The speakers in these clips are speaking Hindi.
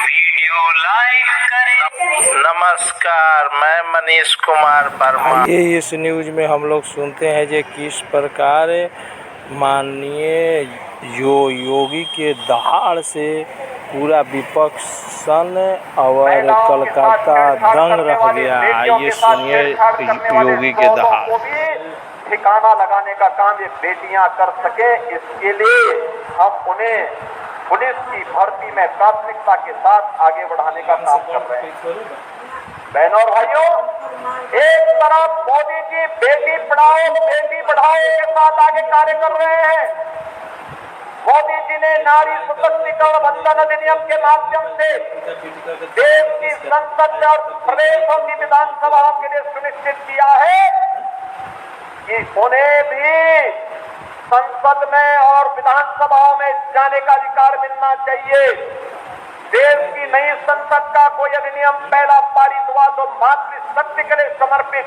वीडियो लाइक करें। नमस्कार, मैं मनीष कुमार वर्मा। ये इस न्यूज में हम लोग सुनते हैं कि किस प्रकार माननीय योगी के दहाड़ से पूरा विपक्ष सन और कलकत्ता दंग रह गया। आइए सुनिए योगी के दहाड़। ठिकाना लगाने का काम ये बेटियां कर सके, इसके लिए हम उन्हें पुलिस की भर्ती में प्राथमिकता के साथ आगे बढ़ाने का काम कर रहे हैं। बहनों और भाइयों, एक तरफ मोदी जी बेटी पढ़ाओ बेटी बढ़ाओ के साथ आगे कार्य कर रहे हैं। मोदी जी ने नारी सशक्तिकरण वंदन अधिनियम के माध्यम से देश की संसद और प्रदेशों की विधानसभाओं के लिए सुनिश्चित किया है कि उन्हें भी संसद में और विधानसभाओं में जाने का अधिकार मिलना चाहिए। देश की नई संसद का कोई अधिनियम पहला पारित हुआ तो मातृशक्ति के लिए समर्पित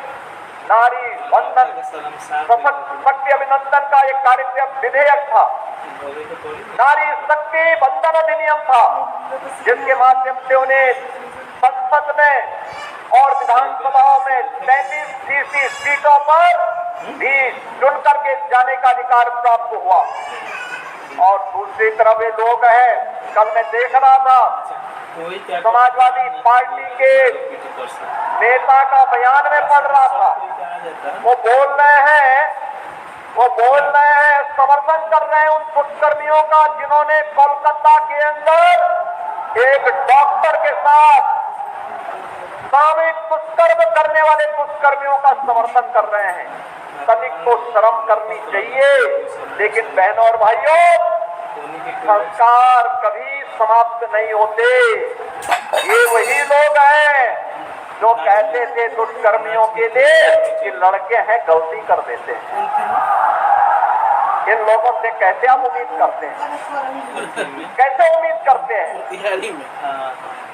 नारी वंदन शक्ति अभिनंदन का एक कार्यक्रम विधेयक था। नारी शक्ति वंदन अधिनियम था, जिसके माध्यम से उन्हें संसद में और विधानसभाओं में 33 सीटों पर भी चुन करके जाने का अधिकार प्राप्त हुआ। और दूसरी तरफ ये लोग हैं, कल मैं देख रहा था समाजवादी पार्टी के नेता का बयान में पढ़ रहा था। वो बोल रहे हैं समर्थन कर रहे हैं उन पुलिसकर्मियों का जिन्होंने कोलकाता के अंदर एक डॉक्टर के साथ सामूहिक दुष्कर्म करने वाले पुलिसकर्मियों का समर्थन कर रहे हैं। तनिक को शर्म करनी चाहिए। लेकिन बहनों और भाइयों, संस्कार कभी समाप्त नहीं होते। ये वही लोग हैं जो कहते थे दुष्कर्मियों के लिए कि लड़के हैं गलती कर देते हैं। इन लोगों से कैसे आप उम्मीद करते हैं? कैसे उम्मीद करते हैं?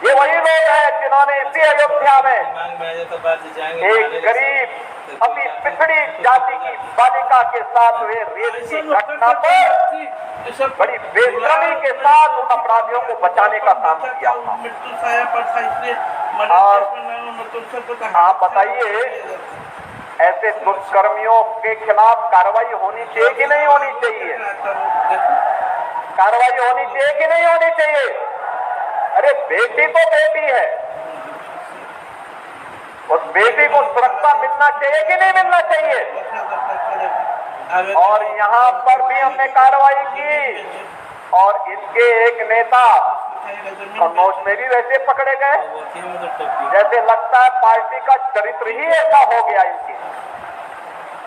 ये वही लोग हैं जिन्होंने इसी अयोध्या में एक गरीब अति पिछड़ी जाति की बालिका के साथ हुए रेप की घटना पर बड़ी बेशर्मी के साथ उन अपराधियों को बचाने का काम किया था। और आप बताइए, ऐसे दुष्कर्मियों के खिलाफ कार्रवाई होनी चाहिए कि नहीं होनी चाहिए? कार्रवाई होनी चाहिए कि नहीं होनी चाहिए? अरे बेटी तो बेटी है, उस बेटी को सुरक्षा मिलना चाहिए कि नहीं मिलना चाहिए? और यहाँ पर भी हमने कार्रवाई की और इनके एक नेता कन्नौज में भी वैसे पकड़े गए, जैसे लगता है पार्टी का चरित्र ही ऐसा हो गया इनकी।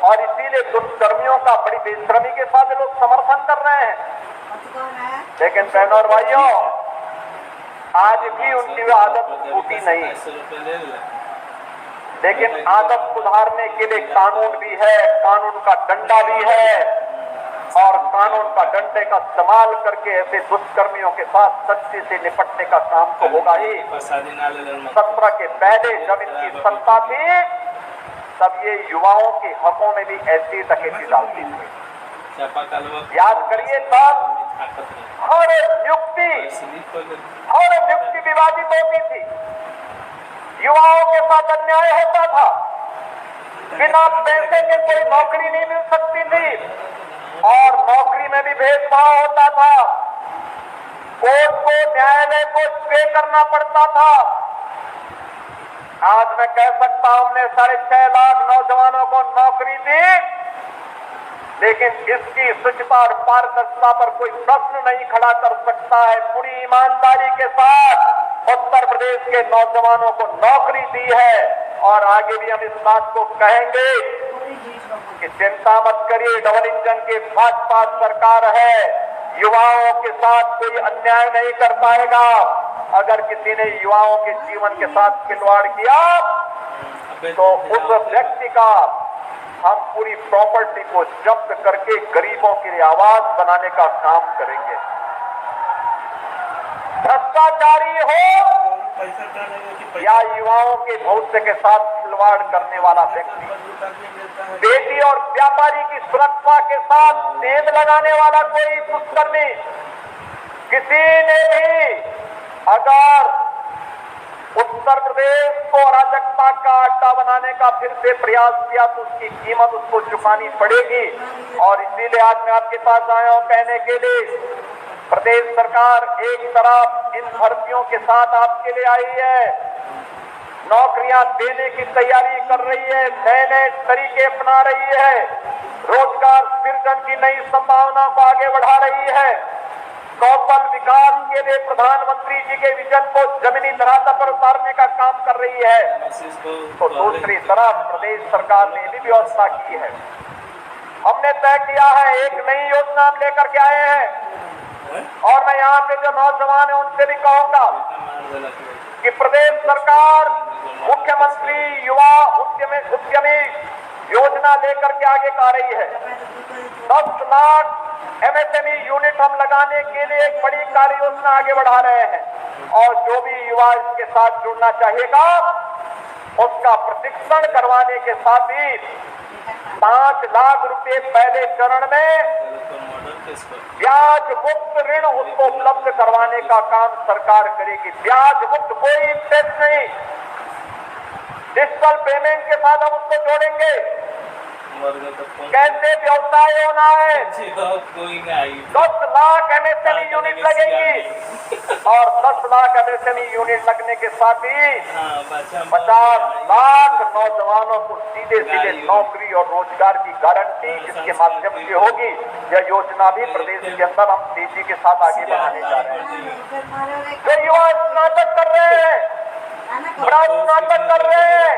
और इसीलिए दुष्कर्मियों का बड़ी बेशर्मी के साथ लोग समर्थन कर रहे हैं। लेकिन बहनों और भाइयों, आज भी उनकी आदत छूटी नहीं। लेकिन आदत सुधारने के लिए कानून भी है, कानून का डंडा भी है और कानून का डंडे का इस्तेमाल करके ऐसे दुष्कर्मियों के साथ सख्ती से निपटने का काम तो होगा ही। 17 के पहले जब इनकी सत्ता थी तब ये युवाओं के हकों में भी ऐसी डकैती डालती थी। याद करिए, तब हर नियुक्ति विवादित होती थी, युवाओं के साथ अन्याय होता था, बिना पैसे के कोई नौकरी नहीं मिल सकती थी और नौकरी में भी भेदभाव होता था। कोर्ट को, न्यायालय को पे करना पड़ता था। आज मैं कह सकता हूं हमने 6.5 लाख नौजवानों को नौकरी दी, लेकिन इसकी शुचिता और पारदर्शिता पर कोई प्रश्न नहीं खड़ा कर सकता है। पूरी ईमानदारी के साथ उत्तर प्रदेश के नौजवानों को नौकरी दी है और आगे भी हम इस बात को कहेंगे कि चिंता मत करिए, डबल इंजन की भाजपा सरकार है, युवाओं के साथ कोई अन्याय नहीं कर पाएगा। अगर किसी ने युवाओं के जीवन के साथ खिलवाड़ किया तो उस व्यक्ति का हम पूरी प्रॉपर्टी को जब्त करके गरीबों के लिए आवाज बनाने का काम करेंगे। भ्रष्टाचारी हो या युवाओं के भविष्य के साथ खिलवाड़ करने वाला व्यक्ति, बेटी और व्यापारी की सुरक्षा के साथ सेंध लगाने वाला कोई दुष्कर्मी, किसी ने भी अगर उत्तर प्रदेश को अराजकता का अड्डा बनाने का फिर से प्रयास किया तो उसकी कीमत उसको चुकानी पड़ेगी। और इसीलिए आज मैं आपके पास आया हूं कहने के लिए, प्रदेश सरकार एक तरफ इन भर्तियों के साथ आपके लिए आई है, नौकरियां देने की तैयारी कर रही है, नए नए तरीके अपना रही है, रोजगार सृजन की नई संभावना को आगे बढ़ा रही है, कौशल विकास के लिए प्रधानमंत्री जी के विजन को जमीनी धरातल पर उतारने का काम कर रही है। तो दूसरी तरफ प्रदेश सरकार ने भी व्यवस्था की है। हमने तय किया है, एक नई योजना हम लेकर के आए हैं और मैं यहाँ पे जो नौजवान है उनसे भी कहूंगा कि प्रदेश सरकार मुख्यमंत्री युवा उद्यमी योजना लेकर के आगे आ रही है। 10 लाख MSME यूनिट हम लगाने के लिए एक बड़ी कार्य योजना आगे बढ़ा रहे हैं और जो भी युवा इसके साथ जुड़ना चाहेगा उसका प्रशिक्षण करवाने के साथ ही 5 लाख रुपए पहले चरण में ब्याज मुक्त ऋण उसको उपलब्ध करवाने का काम सरकार करेगी। ब्याज मुक्त, कोई इंटरेस्ट नहीं, डिजिटल पेमेंट के साथ हम उसको जोड़ेंगे। कैसे व्यवसाय होना है, 10 लाख MSME यूनिट लगेगी और 10 लाख MSME यूनिट लगने के साथ ही 50 लाख नौजवानों को सीधे सीधे नौकरी और रोजगार की गारंटी इसके माध्यम से होगी। यह योजना भी प्रदेश के अंदर हम तेजी के साथ आगे बढ़ाने जा रहे हैं। जो युवा स्नातक कर रहे हैं, बड़ा स्नातक कर रहे हैं,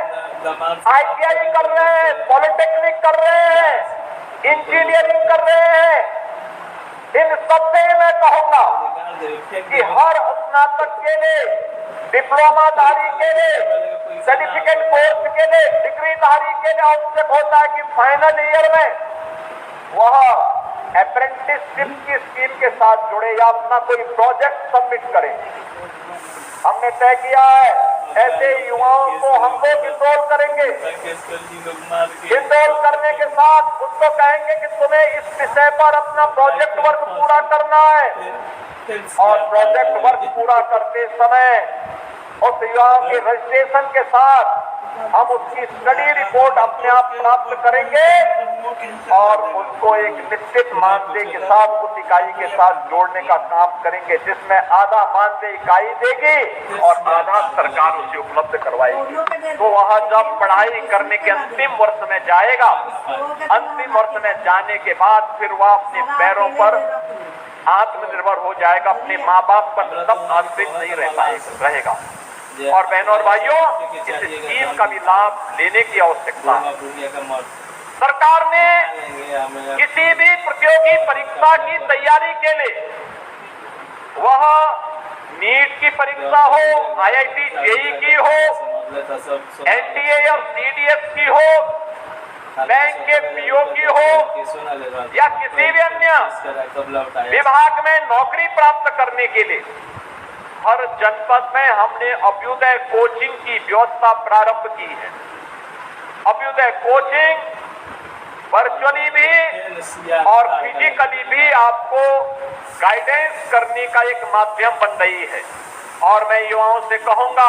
ITI कर रहे हैं, पॉलिटेक्निक कर रहे हैं, इंजीनियरिंग कर रहे हैं, इन सबसे मैं कहूंगा कि हर स्नातक के लिए, डिप्लोमा धारी के लिए, सर्टिफिकेट कोर्स के लिए, डिग्री धारी के लिए आवश्यक होता है कि फाइनल ईयर में वह अप्रेंटिसशिप की स्कीम के साथ जुड़े या अपना कोई प्रोजेक्ट सबमिट करें। हमने तय किया है ऐसे युवाओं को हम लोग इंडोल करेंगे। इंडोल करने के साथ उसको कहेंगे कि तुम्हें इस विषय पर अपना प्रोजेक्ट वर्क पूरा करना है और प्रोजेक्ट वर्क पूरा करते समय उस युवाओं के रजिस्ट्रेशन के साथ हम उसकी स्टडी रिपोर्ट अपने आप प्राप्त करेंगे और उसको एक निश्चित मानदेय के साथ उस इकाई के साथ जोड़ने का काम करेंगे, जिसमें आधा मानदेय इकाई देगी और आधा सरकार उसे उपलब्ध करवाएगी। तो वह जब पढ़ाई करने के अंतिम वर्ष में जाएगा, अंतिम वर्ष में जाने के बाद फिर वह अपने पैरों पर आत्मनिर्भर हो जाएगा, अपने माँ बाप पर तब आश्रित नहीं रहेगा। और बहनों और भाइयों, इस स्कीम का भी लाभ लेने की आवश्यकता है। सरकार ने किसी भी प्रतियोगी परीक्षा की तैयारी के लिए, वह नीट की परीक्षा हो, IIT JEE की हो, NDA और CDS की हो, बैंक के PO की हो या किसी भी अन्य विभाग में नौकरी प्राप्त करने के लिए हर जनपद में हमने अभ्युदय कोचिंग की व्यवस्था प्रारंभ की है। अभ्युदय कोचिंग वर्चुअली भी और फिजिकली भी आपको गाइडेंस करने का एक माध्यम बन रही है। और मैं युवाओं से कहूंगा,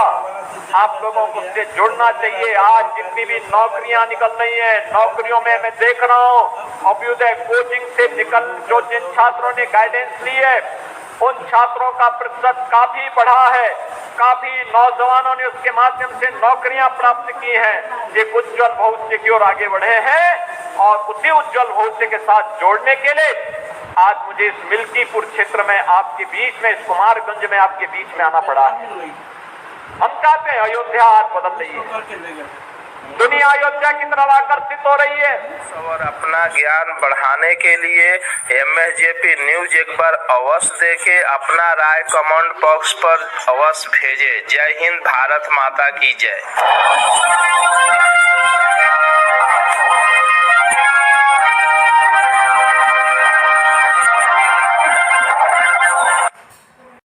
आप लोगों को उससे जुड़ना चाहिए। आज जितनी भी नौकरियां निकल रही हैं, नौकरियों में मैं देख रहा हूं अभ्युदय कोचिंग से जिन छात्रों ने गाइडेंस ली है उन छात्रों का प्रतिशत काफी बढ़ा है। काफी नौजवानों ने उसके माध्यम से नौकरियां प्राप्त की हैं। एक उज्जवल भविष्य की ओर आगे बढ़े हैं और उसी उज्जवल भविष्य के साथ जोड़ने के लिए आज मुझे इस मिल्कीपुर क्षेत्र में आपके बीच में, इस कुमारगंज में आपके बीच में आना पड़ा है। हम चाहते हैं अयोध्या आज बदल रही है, दुनिया अयोध्या की तरफ आकर्षित हो रही है। और अपना ज्ञान बढ़ाने के लिए MSJP न्यूज एक बार अवश्य देखे, अपना राय कमेंट बॉक्स पर अवश्य भेजे। जय हिंद, भारत माता की जय।